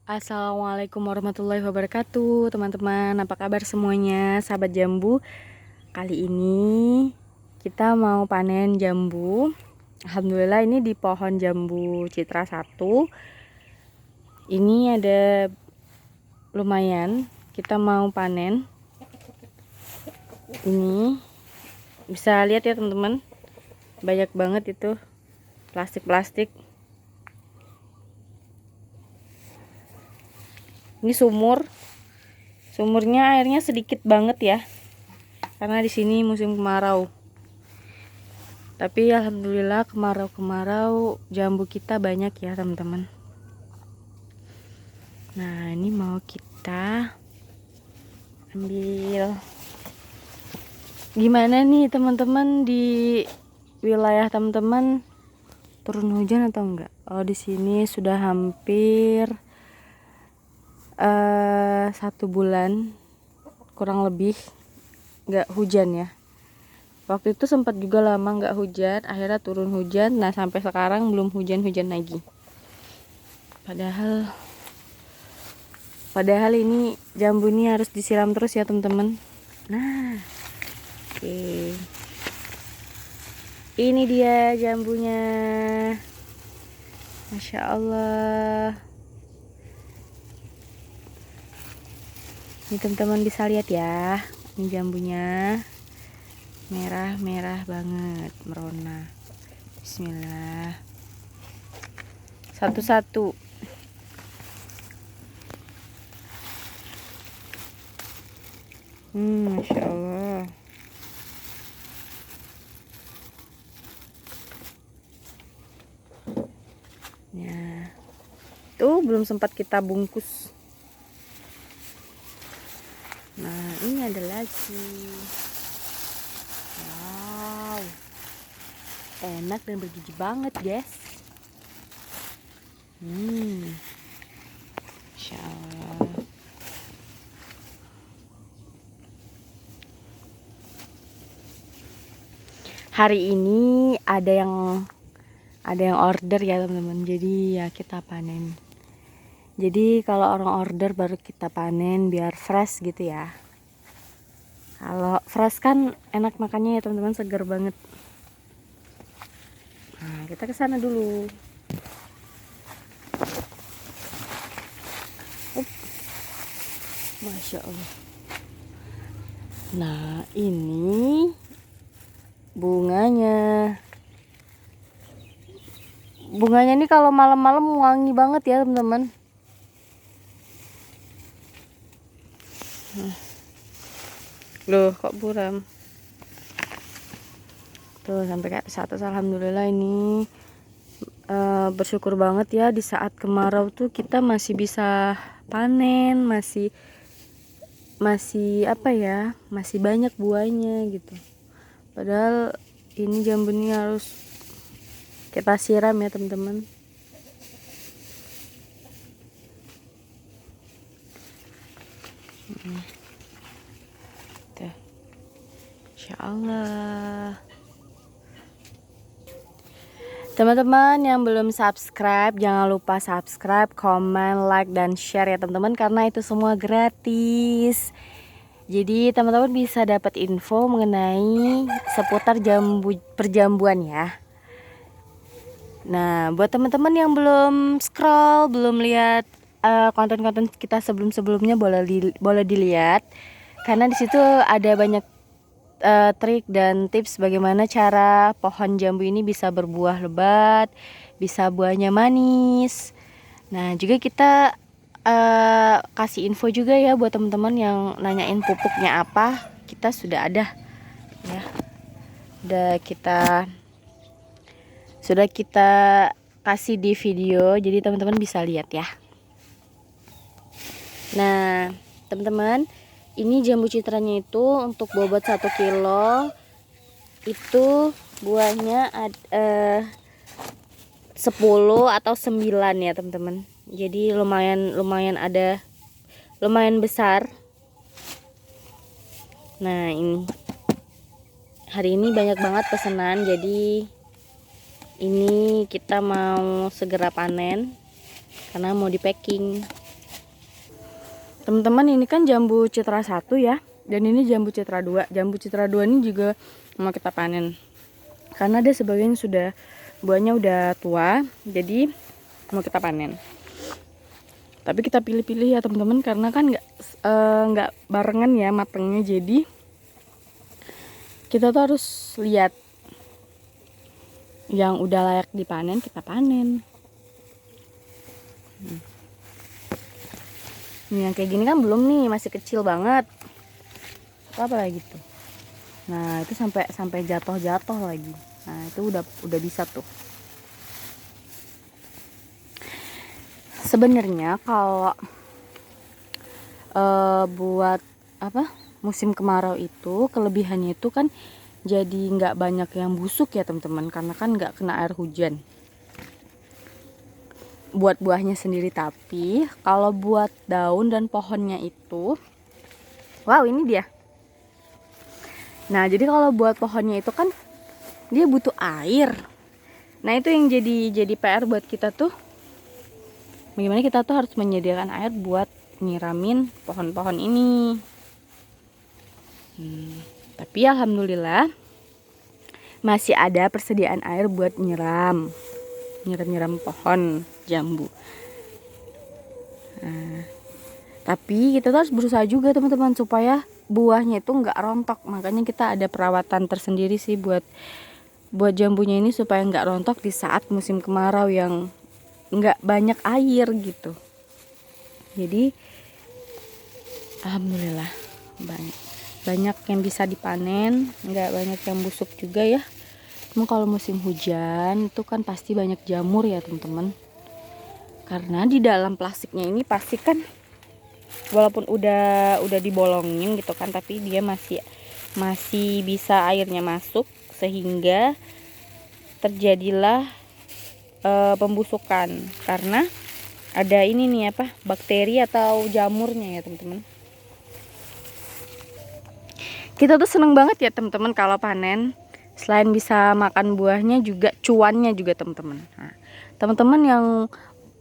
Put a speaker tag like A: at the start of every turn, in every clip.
A: Assalamualaikum warahmatullahi wabarakatuh, teman-teman. Apa kabar semuanya, sahabat jambu? Kali ini kita mau panen jambu. Alhamdulillah ini di pohon jambu Citra 1. Ini ada lumayan. Kita mau panen. Ini bisa lihat ya, teman-teman. Banyak banget itu plastik-plastik. Ini sumurnya airnya sedikit banget ya, karena di sini musim kemarau. Tapi alhamdulillah kemarau jambu kita banyak ya, teman-teman. Nah, ini mau kita ambil. Gimana nih teman-teman, di wilayah teman-teman turun hujan atau enggak? Oh, di sini sudah hampir 1 bulan kurang lebih nggak hujan ya. Waktu itu sempat juga lama nggak hujan, akhirnya turun hujan. Nah, sampai sekarang belum hujan-hujan lagi. Padahal ini jambu ini harus disiram terus ya, teman-teman. Nah, oke. Ini dia jambunya. Masya Allah. Ini teman-teman bisa lihat ya, ini jambunya merah banget, merona. Bismillah. Satu-satu. Masya Allah. Ya, tuh belum sempat kita bungkus. Nah, ini ada lagi. Wow, enak dan bergizi banget, guys. Insya Allah. Hari ini ada yang order ya, teman-teman. Jadi ya kita panen. Jadi kalau orang order baru kita panen biar fresh gitu ya. Kalau fresh kan enak makannya ya, teman-teman, segar banget. Nah, kita ke sana dulu. Masya Allah. Nah, ini bunganya. Bunganya ini kalau malam-malam wangi banget ya, teman-teman. Loh, kok buram? Tuh, sampai kayak satu. Alhamdulillah ini bersyukur banget ya, di saat kemarau tuh kita masih bisa panen, masih apa ya, masih banyak buahnya gitu. Padahal ini jambu ini harus kita siram ya, teman-teman. Tuh. Insya Allah. Teman-teman yang belum subscribe, jangan lupa subscribe, comment, like, dan share ya, teman-teman, karena itu semua gratis. Jadi teman-teman bisa dapat info mengenai seputar perjambuan ya. Nah, buat teman-teman yang belum scroll, belum lihat konten-konten kita sebelum-sebelumnya, boleh dilihat, karena di situ ada banyak trik dan tips bagaimana cara pohon jambu ini bisa berbuah lebat, bisa buahnya manis. Nah, juga kita kasih info juga ya buat teman-teman yang nanyain pupuknya apa, kita sudah ada ya. Sudah kita kasih di video, jadi teman-teman bisa lihat ya. Nah, teman-teman, ini jambu citranya itu untuk bobot 1 kilo itu buahnya 10 atau 9 ya, teman-teman. Jadi lumayan besar. Nah, ini hari ini banyak banget pesanan, jadi ini kita mau segera panen karena mau di packing. Teman-teman, ini kan jambu citra 1 ya, dan ini jambu citra 2. Jambu citra 2 ini juga mau kita panen. Karena ada sebagian sudah buahnya udah tua, jadi mau kita panen. Tapi kita pilih-pilih ya teman-teman, karena kan nggak barengan ya matangnya, jadi kita tuh harus lihat yang udah layak dipanen, kita panen. Ini yang kayak gini kan belum nih, masih kecil banget. Apa lagi tuh? Nah, itu sampai jatuh lagi. Nah, itu udah bisa tuh. Sebenarnya kalau buat apa? Musim kemarau itu kelebihannya itu kan jadi nggak banyak yang busuk ya teman-teman, karena kan nggak kena air hujan. Buat buahnya sendiri, tapi kalau buat daun dan pohonnya itu, wow, ini dia. Nah, jadi kalau buat pohonnya itu kan dia butuh air. Nah, itu yang jadi PR buat kita tuh, bagaimana kita tuh harus menyediakan air buat nyiramin pohon-pohon ini. Tapi alhamdulillah masih ada persediaan air buat nyiram pohon jambu. Nah, tapi kita tuh harus berusaha juga teman-teman supaya buahnya itu nggak rontok. Makanya kita ada perawatan tersendiri sih buat jambunya ini supaya nggak rontok di saat musim kemarau yang nggak banyak air gitu. Jadi alhamdulillah banyak yang bisa dipanen, nggak banyak yang busuk juga ya. Cuma kalau musim hujan itu kan pasti banyak jamur ya teman-teman, karena di dalam plastiknya ini pasti kan walaupun udah dibolongin gitu kan, tapi dia masih bisa airnya masuk, sehingga terjadilah pembusukan karena ada ini nih apa, bakteri atau jamurnya ya teman-teman. Kita tuh seneng banget ya teman-teman kalau panen, selain bisa makan buahnya juga cuannya juga teman-teman. Nah, teman-teman yang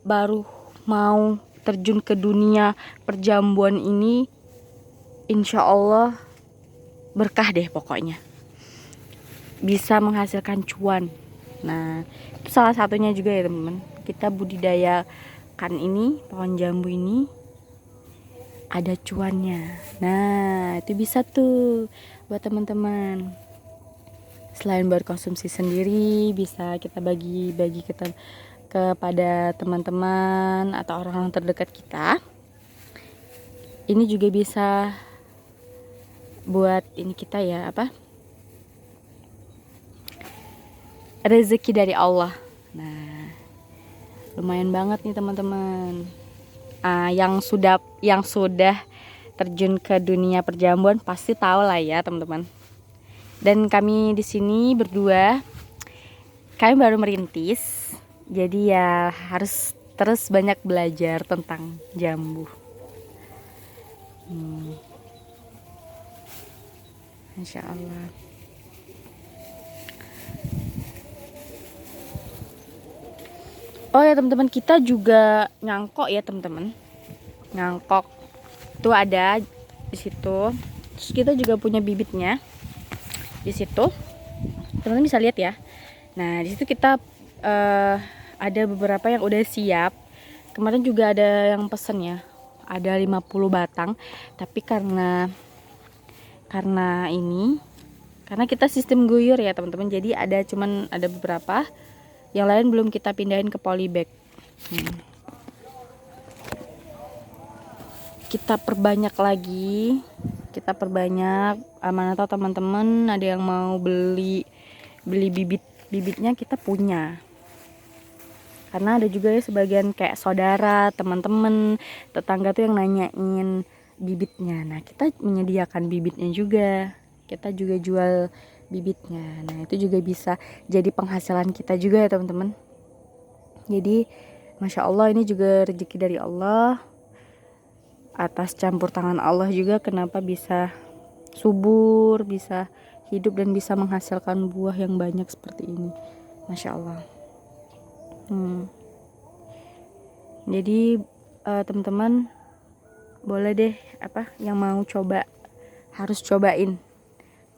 A: baru mau terjun ke dunia perjambuan ini, insya Allah berkah deh pokoknya, bisa menghasilkan cuan. Nah, itu salah satunya juga ya teman-teman, kita budidayakan ini pohon jambu ini ada cuannya. Nah, itu bisa tuh buat teman-teman. Selain buat konsumsi sendiri, bisa kita bagi kita kepada teman-teman atau orang-orang terdekat kita. Ini juga bisa buat ini kita ya, apa? Rezeki dari Allah. Nah, lumayan banget nih teman-teman. Yang sudah terjun ke dunia perjamuan pasti tahu lah ya teman-teman. Dan kami di sini berdua, kami baru merintis, jadi ya harus terus banyak belajar tentang jambu. Insya Allah. Oh ya teman-teman, kita juga nyangkok ya teman-teman. Nyangkok itu ada di situ. Terus kita juga punya bibitnya di situ. Teman-teman bisa lihat ya. Nah, di situ kita ada beberapa yang udah siap. Kemarin juga ada yang pesen ya. Ada 50 batang, tapi karena kita sistem guyur ya teman-teman. Jadi ada beberapa, yang lain belum kita pindahin ke polybag. Kita perbanyak lagi, mana tahu teman-teman ada yang mau beli bibitnya, kita punya. Karena ada juga ya sebagian kayak saudara, teman-teman, tetangga tuh yang nanyain bibitnya. Nah, kita menyediakan bibitnya juga. Kita juga jual bibitnya. Nah, itu juga bisa jadi penghasilan kita juga ya teman-teman. Jadi Masya Allah, ini juga rezeki dari Allah, atas campur tangan Allah juga, kenapa bisa subur, bisa hidup dan bisa menghasilkan buah yang banyak seperti ini. Masya Allah. Jadi teman-teman, boleh deh yang mau coba harus cobain.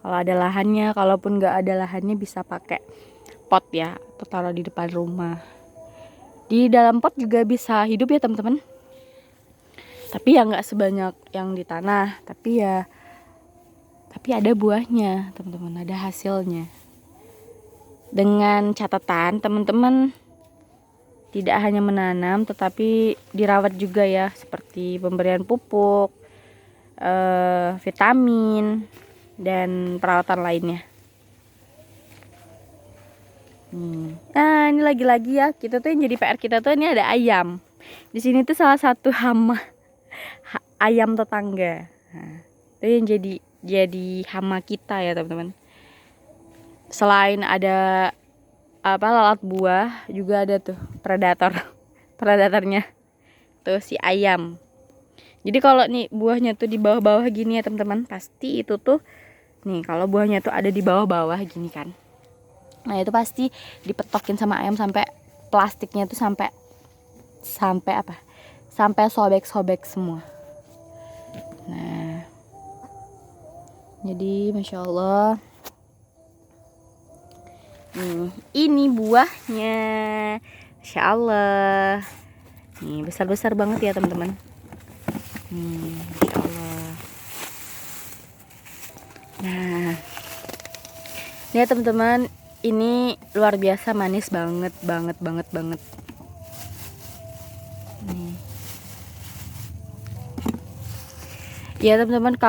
A: Kalau ada lahannya, kalaupun nggak ada lahannya bisa pakai pot ya, atau taruh di depan rumah. Di dalam pot juga bisa hidup ya teman-teman. Tapi ya nggak sebanyak yang di tanah, tapi ada buahnya teman-teman, ada hasilnya. Dengan catatan teman-teman tidak hanya menanam tetapi dirawat juga ya, seperti pemberian pupuk, vitamin dan perawatan lainnya. Nah ini lagi-lagi ya, kita tuh yang jadi PR kita tuh ini ada ayam. Di sini tuh salah satu hama ayam tetangga. Nah, itu yang jadi hama kita ya teman-teman. Selain ada lalat buah, juga ada tuh predatornya tuh si ayam. Jadi kalau nih buahnya tuh di bawah-bawah gini ya teman-teman, pasti itu tuh nih kalau buahnya tuh ada di bawah-bawah gini kan. Nah itu pasti dipetokin sama ayam sampai plastiknya tuh sampai sobek-sobek semua. Nah jadi masya Allah, ini buahnya, masya Allah, nih besar-besar banget ya teman-teman. Masya Allah. Nah ini ya teman-teman, ini luar biasa manis banget. Nih. Ya teman-teman,